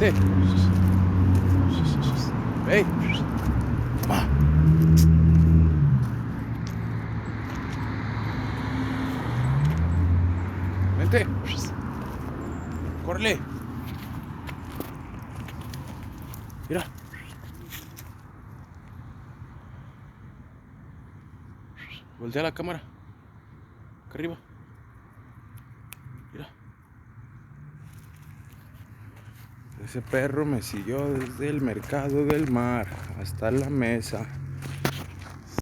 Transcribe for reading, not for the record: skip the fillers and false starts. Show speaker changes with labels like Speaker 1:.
Speaker 1: Vente. Hey. Va. Vente. Córrele. Mira. Voltea la cámara. Acá arriba. Mira. Ese perro me siguió desde el mercado del mar hasta la mesa.